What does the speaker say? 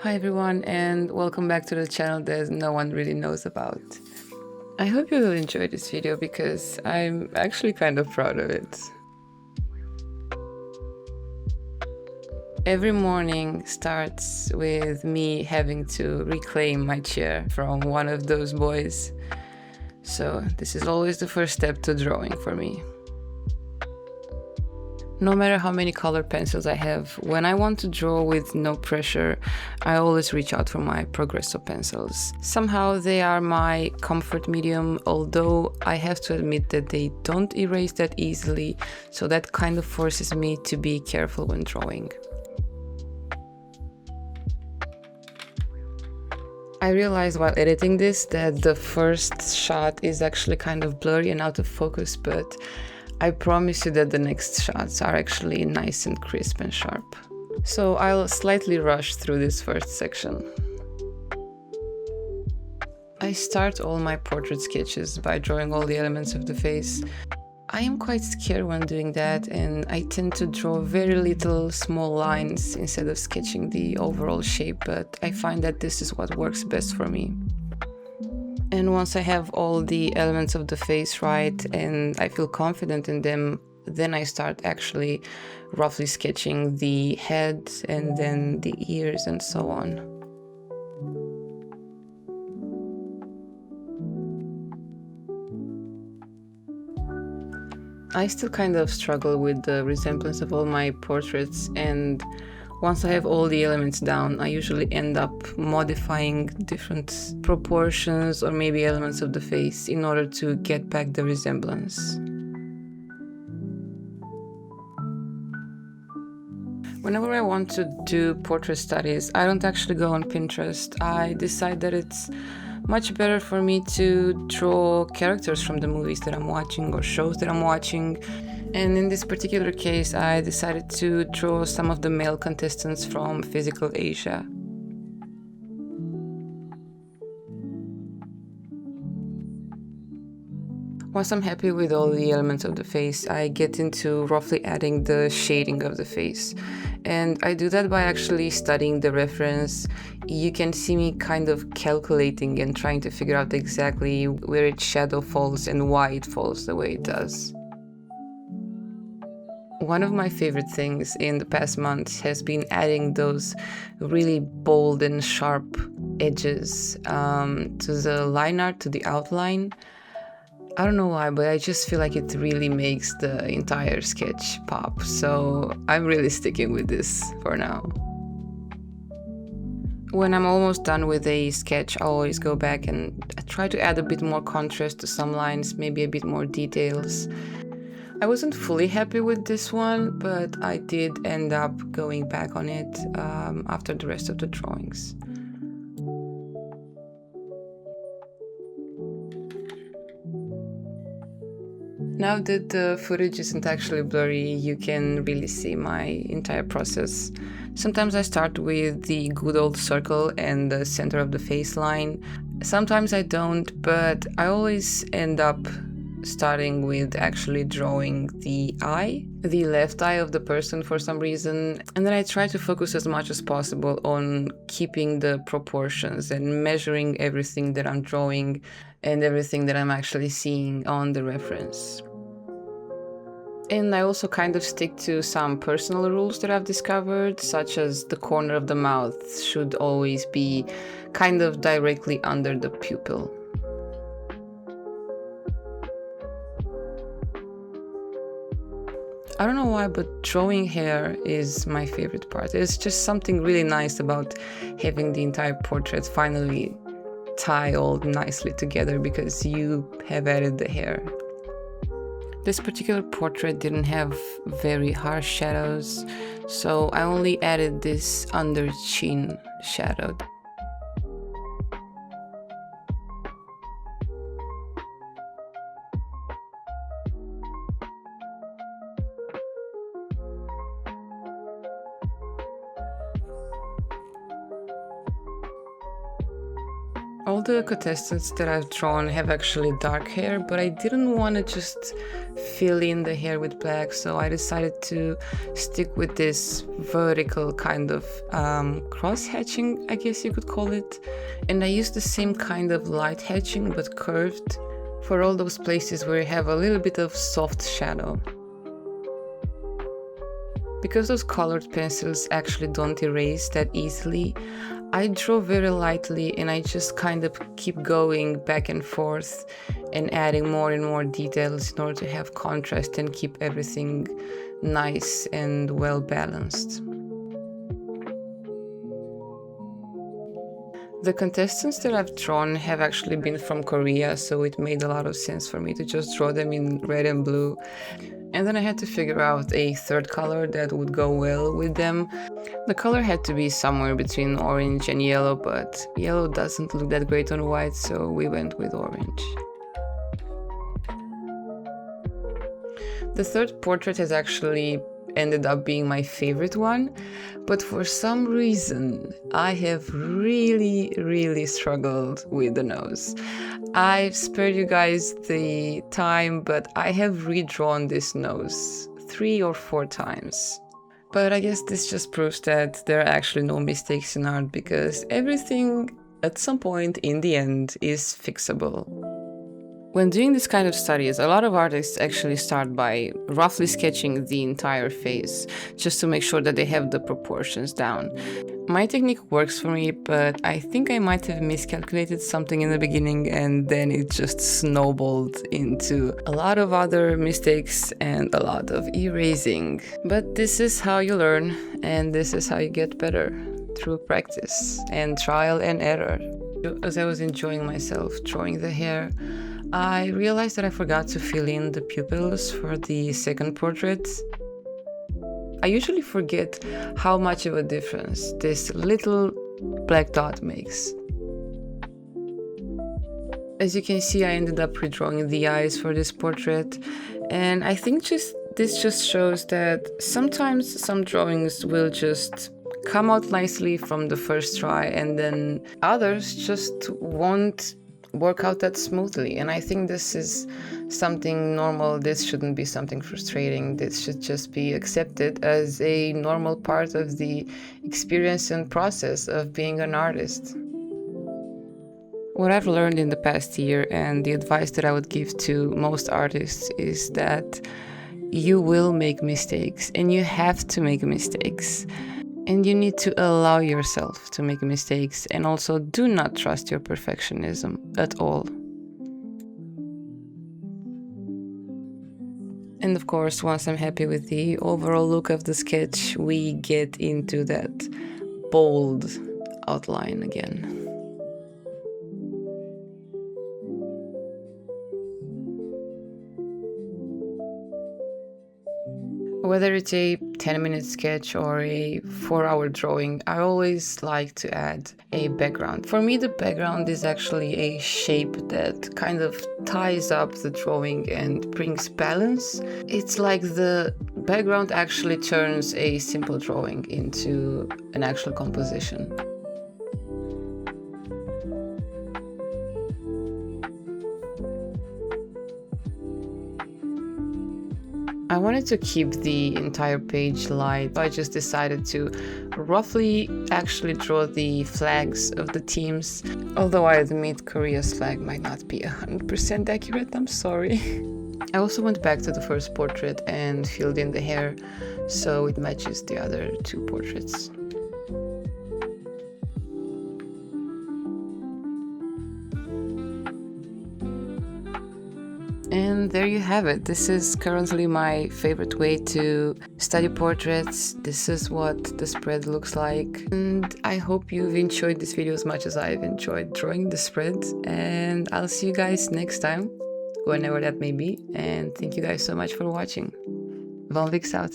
Hi everyone, and welcome back to the channel that no one really knows about. I hope you will enjoy this video because I'm actually kind of proud of it. Every morning starts with me having to reclaim my chair from one of those boys. So this is always the first step to drawing for me. No matter how many colored pencils I have, when I want to draw with no pressure, I always reach out for my Progresso pencils. Somehow they are my comfort medium, although I have to admit that they don't erase that easily, so that kind of forces me to be careful when drawing. I realized while editing this that the first shot is actually kind of blurry and out of focus, but I promise you that the next shots are actually nice and crisp and sharp. So I'll slightly rush through this first section. I start all my portrait sketches by drawing all the elements of the face. I am quite scared when doing that, and I tend to draw very little small lines instead of sketching the overall shape, but I find that this is what works best for me. And once I have all the elements of the face right and I feel confident in them, then I start actually roughly sketching the head and then the ears and so on. I still kind of struggle with the resemblance of all my portraits, and once I have all the elements down, I usually end up modifying different proportions or maybe elements of the face in order to get back the resemblance. Whenever I want to do portrait studies, I don't actually go on Pinterest. I decide that it's much better for me to draw characters from the movies that I'm watching or shows that I'm watching. And in this particular case, I decided to draw some of the male contestants from Physical Asia. Once I'm happy with all the elements of the face, I get into roughly adding the shading of the face. And I do that by actually studying the reference. You can see me kind of calculating and trying to figure out exactly where its shadow falls and why it falls the way it does. One of my favorite things in the past months has been adding those really bold and sharp edges to the line art, to the outline. I don't know why, but I just feel like it really makes the entire sketch pop, so I'm really sticking with this for now. When I'm almost done with a sketch, I always go back and try to add a bit more contrast to some lines, maybe a bit more details. I wasn't fully happy with this one, but I did end up going back on it after the rest of the drawings. Now that the footage isn't actually blurry, you can really see my entire process. Sometimes I start with the good old circle and the center of the face line. Sometimes I don't, but I always end up starting with actually drawing the eye, the left eye of the person for some reason, and then I try to focus as much as possible on keeping the proportions and measuring everything that I'm drawing and everything that I'm actually seeing on the reference. And I also kind of stick to some personal rules that I've discovered, such as the corner of the mouth should always be kind of directly under the pupil. I don't know why, but drawing hair is my favorite part. There's just something really nice about having the entire portrait finally tie all nicely together because you have added the hair. This particular portrait didn't have very harsh shadows, so I only added this under chin shadow. All the contestants that I've drawn have actually dark hair, but I didn't want to just fill in the hair with black, so I decided to stick with this vertical kind of cross-hatching, I guess you could call it. And I used the same kind of light hatching, but curved, for all those places where you have a little bit of soft shadow. Because those colored pencils actually don't erase that easily, I draw very lightly and I just kind of keep going back and forth and adding more and more details in order to have contrast and keep everything nice and well balanced. The contestants that I've drawn have actually been from Korea, so it made a lot of sense for me to just draw them in red and blue. And then I had to figure out a third color that would go well with them. The color had to be somewhere between orange and yellow, but yellow doesn't look that great on white, so we went with orange. The third portrait has actually ended up being my favorite one, but for some reason I have really struggled with the nose. I've spared you guys the time, but I have redrawn this nose 3 or 4 times. But I guess this just proves that there are actually no mistakes in art, because everything at some point in the end is fixable. When doing this kind of studies, a lot of artists actually start by roughly sketching the entire face, just to make sure that they have the proportions down. My technique works for me, but I think I might have miscalculated something in the beginning, and then it just snowballed into a lot of other mistakes and a lot of erasing. But this is how you learn, and this is how you get better, through practice and trial and error. As I was enjoying myself drawing the hair, I realized that I forgot to fill in the pupils for the second portrait. I usually forget how much of a difference this little black dot makes. As you can see, I ended up redrawing the eyes for this portrait, and I think this just shows that sometimes some drawings will just come out nicely from the first try, and then others just won't work out that smoothly. And I think this is something normal. This shouldn't be something frustrating. This should just be accepted as a normal part of the experience and process of being an artist. What I've learned in the past year, and the advice that I would give to most artists, is that you will make mistakes, and you have to make mistakes. And you need to allow yourself to make mistakes, and also do not trust your perfectionism at all. And of course, once I'm happy with the overall look of the sketch, we get into that bold outline again. Whether it's a 10-minute sketch or a 4-hour drawing, I always like to add a background. For me, the background is actually a shape that kind of ties up the drawing and brings balance. It's like the background actually turns a simple drawing into an actual composition. I wanted to keep the entire page light, so I just decided to roughly actually draw the flags of the teams. Although I admit Korea's flag might not be 100% accurate, I'm sorry. I also went back to the first portrait and filled in the hair so it matches the other 2 portraits. And there you have it. This is currently my favorite way to study portraits. This is what the spread looks like. And I hope you've enjoyed this video as much as I've enjoyed drawing the spread. And I'll see you guys next time, whenever that may be. And thank you guys so much for watching. Van Vix out.